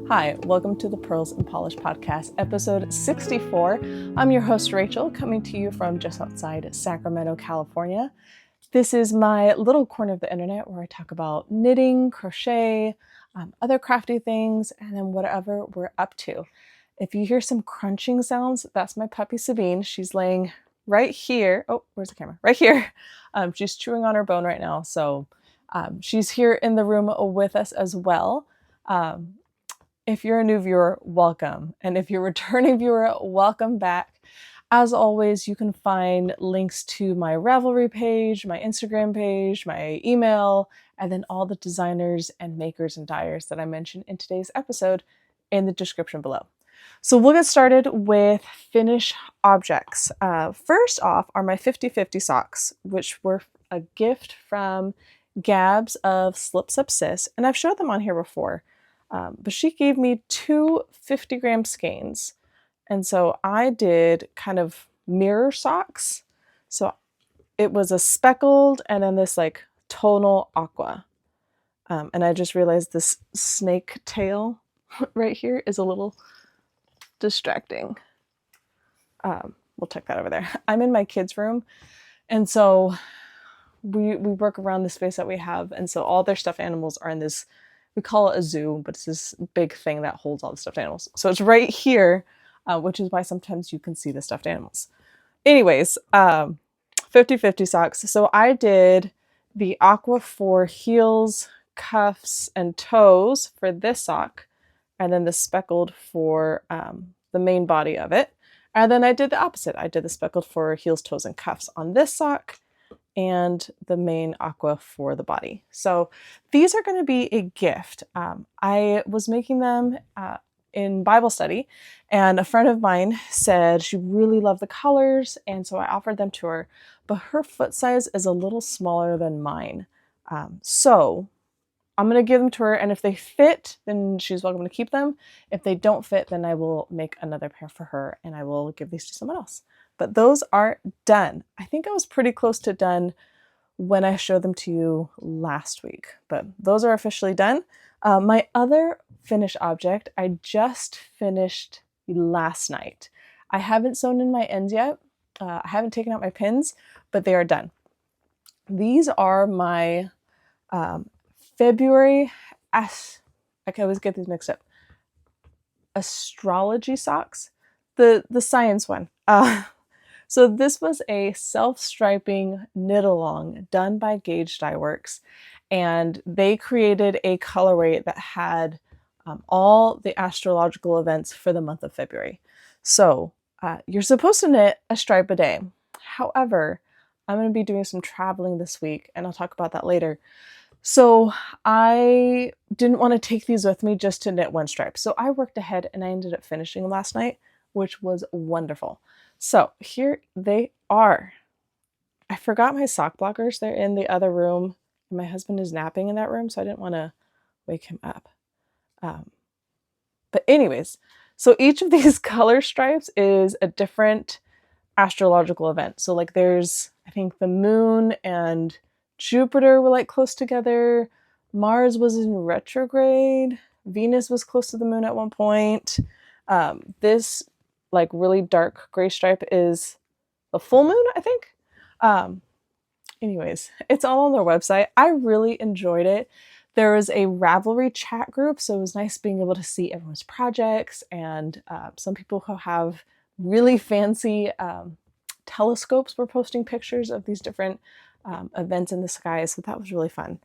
Hi, welcome to the Pearls and Polish Podcast, episode 64. I'm your host, Rachel, coming to you from just outside Sacramento, California. This is my little corner of the internet where I talk about knitting, crochet, other crafty things, and then whatever we're up to. If you hear some crunching sounds, that's my puppy Sabine. She's laying right here. Oh, where's the camera? Right here. She's chewing on her bone right now, so she's here in the room with us as well. If you're a new viewer, welcome. And if you're a returning viewer, welcome back. As always, you can find links to my Ravelry page, my Instagram page, my email, and then all the designers and makers and dyers that I mentioned in today's episode in the description below. So we'll get started with finished objects. First off are my 50/50 socks, which were a gift from Gabs of Slips Up Sis, and I've showed them on here before. But she gave me two 50-gram skeins. And so I did kind of mirror socks. So it was a speckled and then this like tonal aqua. And I just realized this snake tail right here is a little distracting. We'll check that over there. I'm in my kids' room. And so we work around the space that we have. And so all their stuffed animals are in this, we call it a zoo, but it's this big thing that holds all the stuffed animals. So it's right here, which is why sometimes you can see the stuffed animals. Anyways, 50/50 socks. So I did the aqua for heels, cuffs, and toes for this sock, and then the speckled for the main body of it. And then I did the opposite. I did the speckled for heels, toes, and cuffs on this sock, and the main aqua for the body. So these are going to be a gift. I was making them in Bible study, and a friend of mine said she really loved the colors, and so I offered them to her, but her foot size is a little smaller than mine. So I'm going to give them to her, and if they fit, then she's welcome to keep them. If they don't fit, then I will make another pair for her, and I will give these to someone else. But those are done. I think I was pretty close to done when I showed them to you last week, but those are officially done. My other finished object, I just finished last night. I haven't sewn in my ends yet. I haven't taken out my pins, but they are done. These are my Februrary, I can always get these mixed up, astrology socks, the science one. So this was a self-striping knit-along done by Gauge Dye Works, and they created a colorway that had all the astrological events for the month of February. So you're supposed to knit a stripe a day. However, I'm going to be doing some traveling this week, and I'll talk about that later. So I didn't want to take these with me just to knit one stripe. So I worked ahead, and I ended up finishing last night, which was wonderful. So here they are. I forgot my sock blockers. They're in the other room. My husband is napping in that room, so I didn't want to wake him up. But anyways, so each of these color stripes is a different astrological event. So like there's, I think the moon and Jupiter were like close together. Mars was in retrograde. Venus was close to the moon at one point. This like really dark gray stripe is the full moon, I think. Anyways, it's all on their website. I really enjoyed it. There was a Ravelry chat group, so it was nice being able to see everyone's projects, and some people who have really fancy telescopes were posting pictures of these different events in the sky, so that was really fun.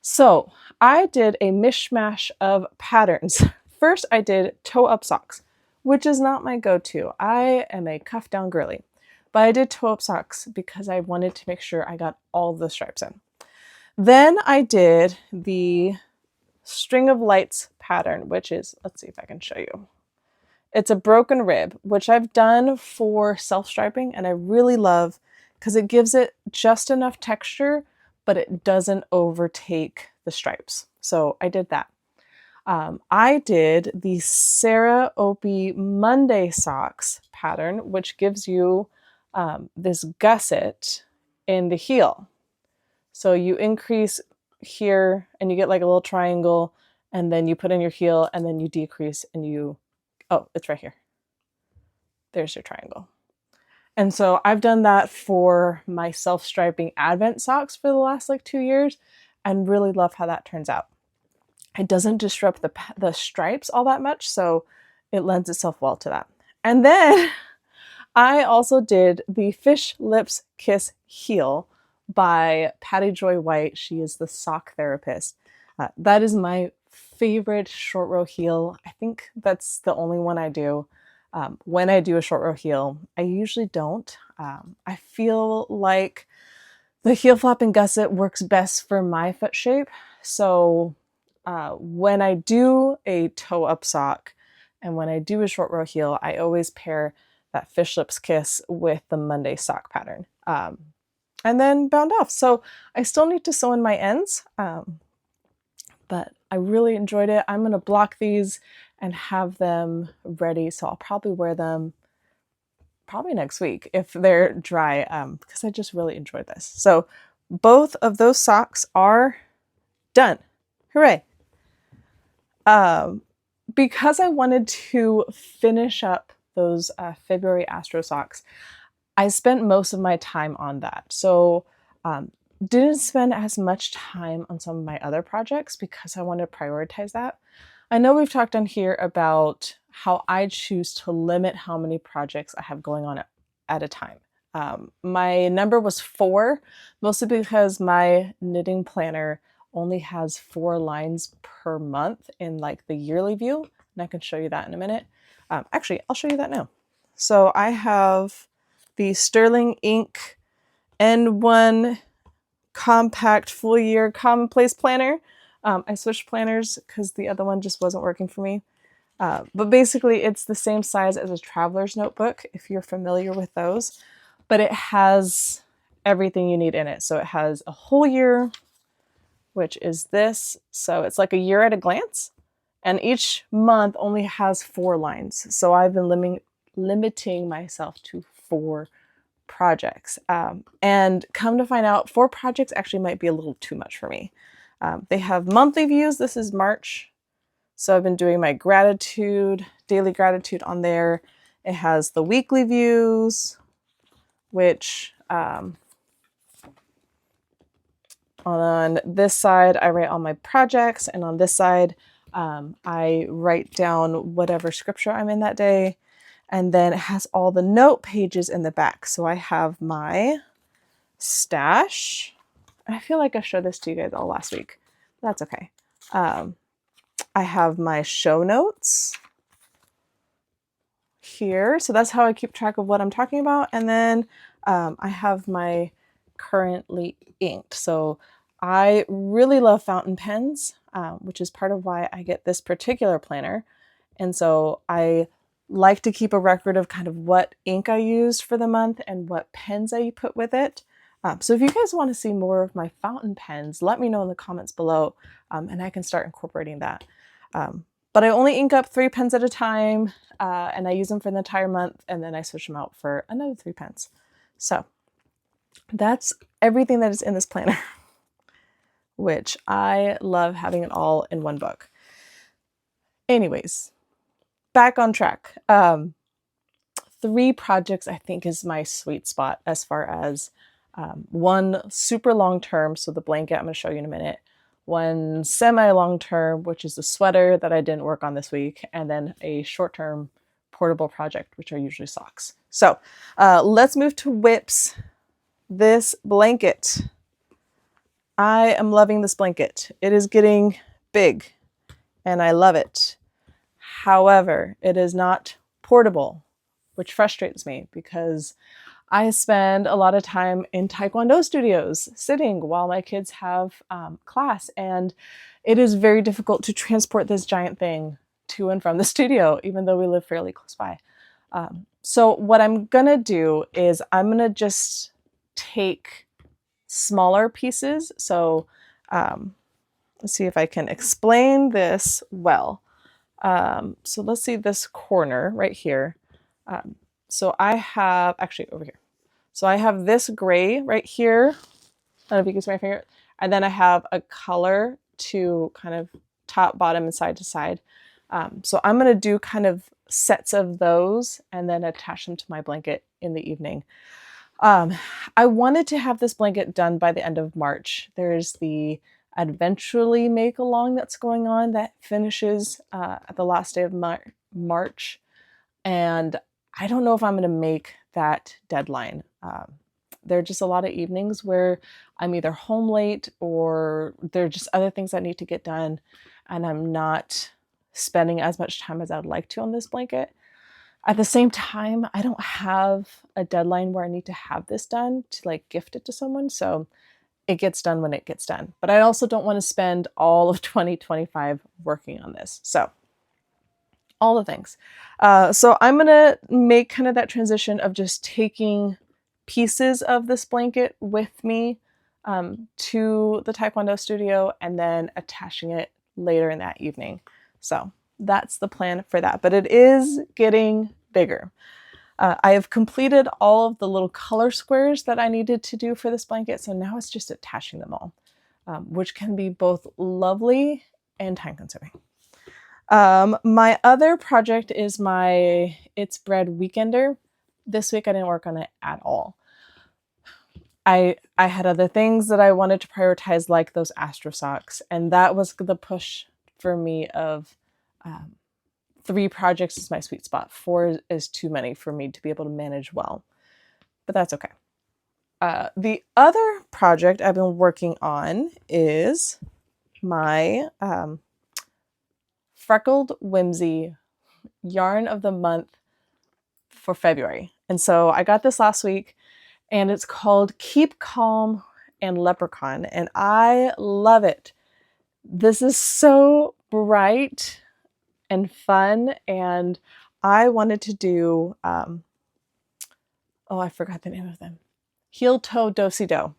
So I did a mishmash of patterns. First, I did toe-up socks, which is not my go-to. I am a cuff-down girly, but I did toe-up socks because I wanted to make sure I got all the stripes in. Then I did the String of Lights pattern, which is, let's see if I can show you. It's a broken rib, which I've done for self-striping, and I really love because it gives it just enough texture, but it doesn't overtake the stripes. So I did that. I did the Sarah Opie Monday socks pattern, which gives you this gusset in the heel. So you increase here and you get like a little triangle, and then you put in your heel, and then you decrease, and you, oh, it's right here. There's your triangle. And so I've done that for my self-striping Advent socks for the last like 2 years, and really love how that turns out. It doesn't disrupt the stripes all that much, so it lends itself well to that. And then I also did the Fish Lips Kiss heel by Patty Joy White. She is the sock therapist. That is my favorite short row heel. I think that's the only one I do. When I do a short row heel, I usually don't. I feel like the heel flap and gusset works best for my foot shape. So when I do a toe up sock and when I do a short row heel, I always pair that Fish Lips Kiss with the Monday sock pattern. And then bound off. So I still need to sew in my ends, but I really enjoyed it. I'm going to block these and have them ready. So I'll probably wear them probably next week if they're dry, because I just really enjoyed this. So both of those socks are done. Hooray. Because I wanted to finish up those February Astro socks, I spent most of my time on that. So didn't spend as much time on some of my other projects because I wanted to prioritize that. I know we've talked on here about how I choose to limit how many projects I have going on at a time. My number was 4, mostly because my knitting planner only has 4 lines per month in like the yearly view, and I can show you that in a minute. Actually, I'll show you that now. So I have the Sterling Ink N1 Compact Full Year Commonplace Planner. I switched planners because the other one just wasn't working for me. But basically it's the same size as a traveler's notebook, if you're familiar with those, but it has everything you need in it. So it has a whole year, which is this. So it's like a year at a glance, and each month only has 4 lines. So I've been limiting myself to 4 projects. And come to find out, 4 projects actually might be a little too much for me. They have monthly views. This is March. So I've been doing my gratitude, daily gratitude on there. It has the weekly views, which on this side, I write all my projects. And on this side, I write down whatever scripture I'm in that day. And then it has all the note pages in the back. So I have my stash. I feel like I showed this to you guys all last week. That's okay. I have my show notes here. So that's how I keep track of what I'm talking about. And then I have my currently inked. So I really love fountain pens, which is part of why I get this particular planner. And so I like to keep a record of kind of what ink I used for the month and what pens I put with it. So if you guys want to see more of my fountain pens, let me know in the comments below, and I can start incorporating that. But I only ink up 3 pens at a time, and I use them for the entire month, and then I switch them out for another 3 pens. So that's everything that is in this planner, which I love having it all in one book. Anyways, back on track. 3 projects I think is my sweet spot as far as one super long term, so the blanket I'm going to show you in a minute, one semi long term, which is the sweater that I didn't work on this week, and then a short term portable project, which are usually socks. So let's move to whips. This blanket. I am loving this blanket. It is getting big and I love it. However, it is not portable, which frustrates me because I spend a lot of time in Taekwondo studios sitting while my kids have class, and it is very difficult to transport this giant thing to and from the studio, even though we live fairly close by. So what I'm gonna do is I'm gonna just take smaller pieces. So let's see if I can explain this well. So let's see this corner right here. So I have, actually over here. So I have this gray right here. I don't know if you can see my finger. And then I have a color to kind of top, bottom, and side to side. So I'm going to do kind of sets of those and then attach them to my blanket in the evening. I wanted to have this blanket done by the end of March. There's the Adventurely Make Along that's going on that finishes at the last day of March. And I don't know if I'm going to make that deadline. There are just a lot of evenings where I'm either home late or there are just other things that need to get done, and I'm not spending as much time as I would like to on this blanket. At the same time, I don't have a deadline where I need to have this done to like gift it to someone, so it gets done when it gets done. But I also don't want to spend all of 2025 working on this. So all the things. So I'm going to make kind of that transition of just taking pieces of this blanket with me to the Taekwondo studio and then attaching it later in that evening. So that's the plan for that, but it is getting bigger. I have completed all of the little color squares that I needed to do for this blanket, so now it's just attaching them all, which can be both lovely and time consuming. My other project is my It's Bred Weekender. This week I didn't work on it at all. I had other things that I wanted to prioritize, like those Astro socks, and that was the push for me of 3 projects is my sweet spot. 4 is too many for me to be able to manage well, but that's okay. The other project I've been working on is my Freckled Whimsy yarn of the month for February. And so I got this last week, and it's called Keep Calm and Leprechaun, and I love it. This is so bright and fun, and I wanted to do, I forgot the name of them. Heel Toe Do-Si Do.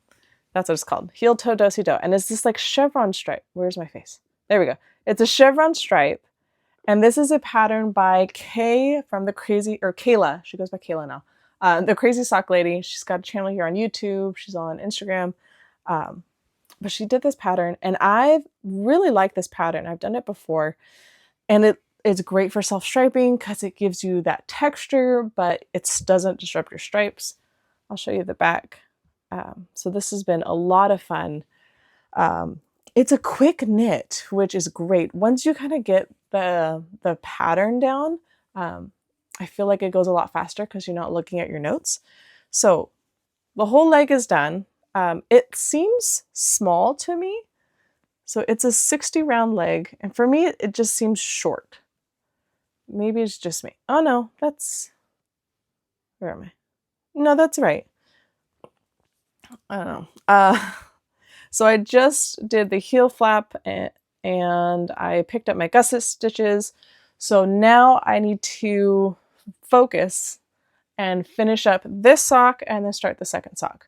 That's what it's called. Heel Toe Do-Si Do. And it's this like chevron stripe. Where's my face? There we go. It's a chevron stripe. And this is a pattern by Kay from Kayla. She goes by Kayla now. The Crazy Sock Lady. She's got a channel here on YouTube. She's on Instagram. But she did this pattern, and I really like this pattern. I've done it before, and it's great for self-striping because it gives you that texture, but it doesn't disrupt your stripes. I'll show you the back. So this has been a lot of fun. It's a quick knit, which is great. Once you kind of get the pattern down, I feel like it goes a lot faster because you're not looking at your notes. So the whole leg is done. It seems small to me. So it's a 60 round leg, and for me, it just seems short. Maybe it's just me. Oh no, where am I? No, that's right. I don't know. So I just did the heel flap and I picked up my gusset stitches. So now I need to focus and finish up this sock and then start the second sock.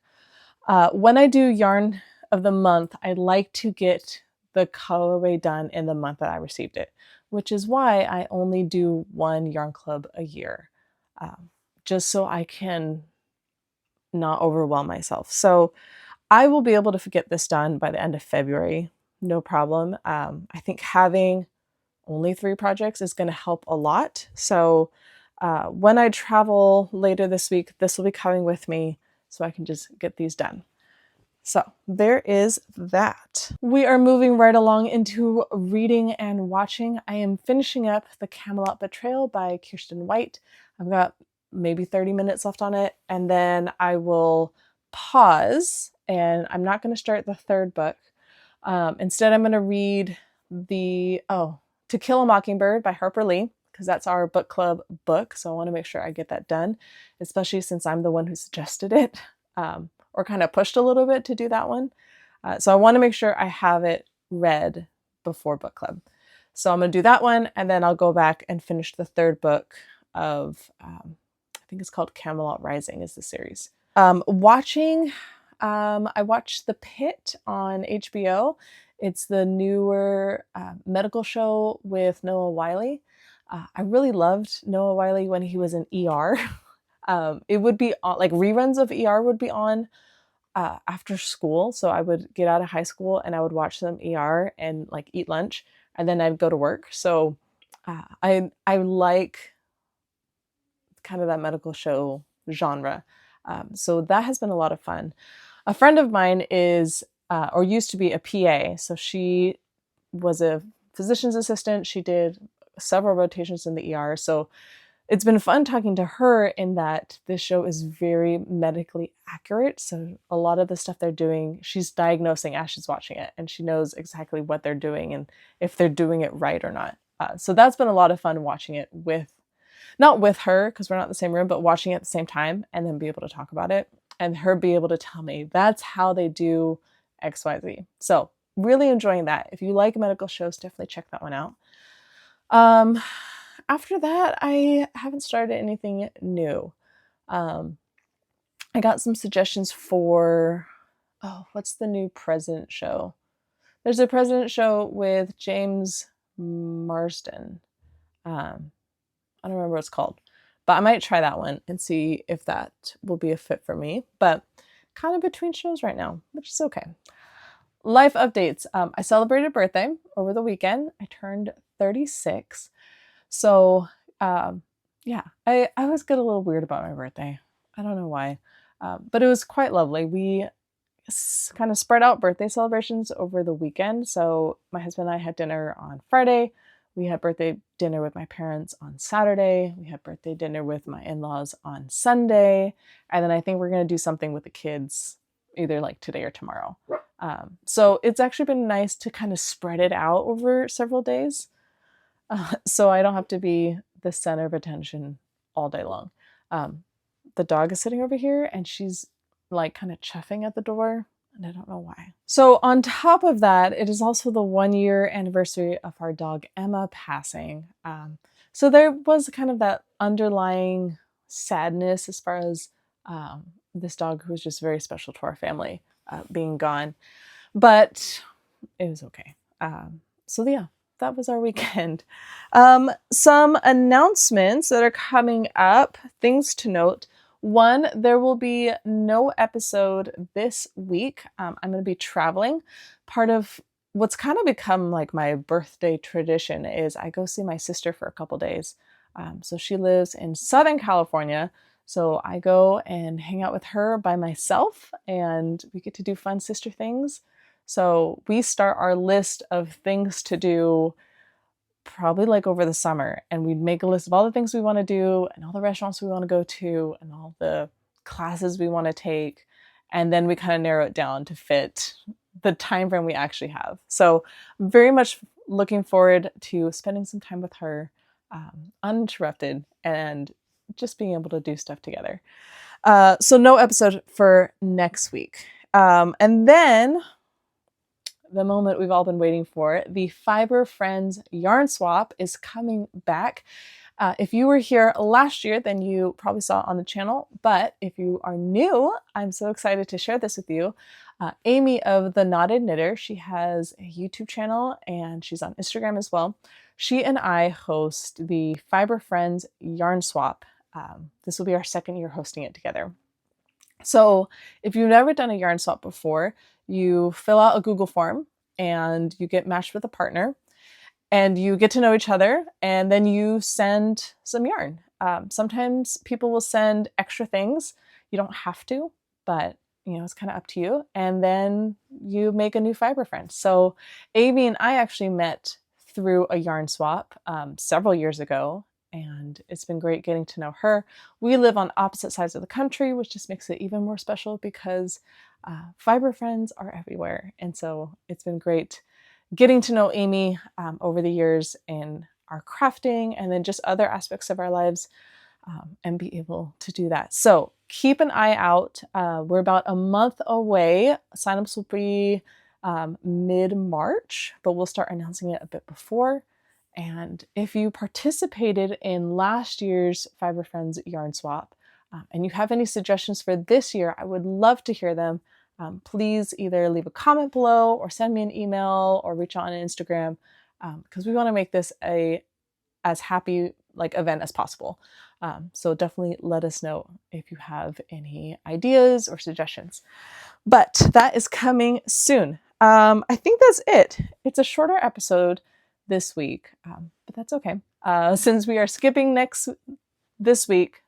When I do yarn of the month, I like to get the colorway done in the month that I received it, which is why I only do 1 yarn club a year, just so I can not overwhelm myself. So I will be able to get this done by the end of February, no problem. I think having only 3 projects is going to help a lot. So when I travel later this week, this will be coming with me so I can just get these done. So there is that. We are moving right along into reading and watching. I am finishing up the Camelot Betrayal by Kiersten White. I've got maybe 30 minutes left on it, and then I will pause, and I'm not going to start the 3rd book. Instead, I'm going to read To Kill a Mockingbird by Harper Lee, because that's our book club book, so I want to make sure I get that done, especially since I'm the one who suggested it. Or kind of pushed a little bit to do that one. So I want to make sure I have it read before book club. So I'm going to do that one, and then I'll go back and finish the 3rd book of, I think it's called Camelot Rising is the series. I watched The Pit on HBO. It's the newer medical show with Noah Wyle. I really loved Noah Wyle when he was in ER. It would be on, like reruns of ER would be on after school. So I would get out of high school and I would watch them ER and like eat lunch. and then I'd go to work. So I like kind of that medical show genre. So that has been a lot of fun. A friend of mine is, or used to be, a PA. So she was a physician's assistant. She did several rotations in the ER. So it's been fun talking to her in that this show is very medically accurate. So a lot of the stuff they're doing, she's diagnosing as she's watching it, and she knows exactly what they're doing and if they're doing it right or not. So that's been a lot of fun watching it not with her because we're not in the same room, but watching it at the same time and then be able to talk about it and her be able to tell me that's how they do XYZ. So really enjoying that. If you like medical shows, definitely check that one out. After that, I haven't started anything new. I got some suggestions for, what's the new President show? There's a President show with James Marsden. I don't remember what it's called, but I might try that one and see if that will be a fit for me. But kind of between shows right now, which is okay. Life updates. I celebrated a birthday over the weekend. I turned 36. So, yeah, I always get a little weird about my birthday. I don't know why, but it was quite lovely. We kind of spread out birthday celebrations over the weekend. So my husband and I had dinner on Friday. We had birthday dinner with my parents on Saturday. We had birthday dinner with my in-laws on Sunday. And then I think we're going to do something with the kids either like today or tomorrow. So it's actually been nice to kind of spread it out over several days. So I don't have to be the center of attention all day long. The dog is sitting over here and she's like kind of chuffing at the door, and I don't know why. So on top of that, it is also the 1-year anniversary of our dog Emma passing. So there was kind of that underlying sadness as far as this dog who was just very special to our family being gone, but it was okay. So yeah, that was our weekend. Some announcements that are coming up, things to note. One, there will be no episode this week. I'm going to be traveling. Part of what's kind of become like my birthday tradition is I go see my sister for a couple days. So she lives in Southern California. So I go and hang out with her by myself and we get to do fun sister things. So we start our list of things to do probably like over the summer, and we'd make a list of all the things we want to do and all the restaurants we want to go to and all the classes we want to take, and then we kind of narrow it down to fit the time frame we actually have. So I'm very much looking forward to spending some time with her uninterrupted and just being able to do stuff together. So no episode for next week. And then the moment we've all been waiting for, the Fiber Friends Yarn Swap is coming back. If you were here last year, then you probably saw it on the channel. But if you are new, I'm so excited to share this with you. Amy of the Knotted Knitter, she has a YouTube channel and she's on Instagram as well. She and I host the Fiber Friends Yarn Swap. This will be our second year hosting it together. So if you've never done a yarn swap before, you fill out a Google form and you get matched with a partner and you get to know each other, and then you send some yarn. Sometimes people will send extra things. You don't have to, but it's kind of up to you. And then you make a new fiber friend. So Amy and I actually met through a yarn swap several years ago, and it's been great getting to know her. We live on opposite sides of the country, which just makes it even more special because fiber friends are everywhere. And so it's been great getting to know Amy over the years in our crafting and then just other aspects of our lives, and be able to do that. So keep an eye out. We're about a month away. Signups will be mid-March, but we'll start announcing it a bit before. And if you participated in last year's Fiber Friends Yarn Swap and you have any suggestions for this year, I would love to hear them. Please either leave a comment below or send me an email or reach out on Instagram, because we want to make this as happy event as possible. So definitely let us know if you have any ideas or suggestions. But that is coming soon. I think that's it. It's a shorter episode this week, but that's okay. Since we are skipping this week,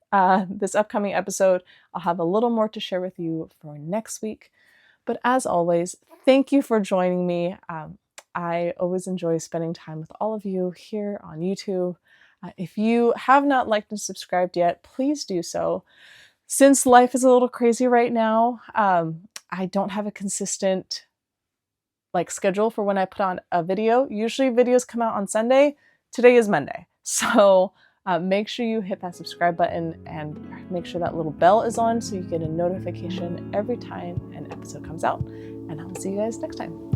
this upcoming episode, I'll have a little more to share with you for next week. But as always, thank you for joining me. I always enjoy spending time with all of you here on YouTube. If you have not liked and subscribed yet, please do so. Since life is a little crazy right now, I don't have a consistent schedule for when I put on a video. Usually videos come out on Sunday. Today is Monday. So make sure you hit that subscribe button and make sure that little bell is on so you get a notification every time an episode comes out. And I'll see you guys next time.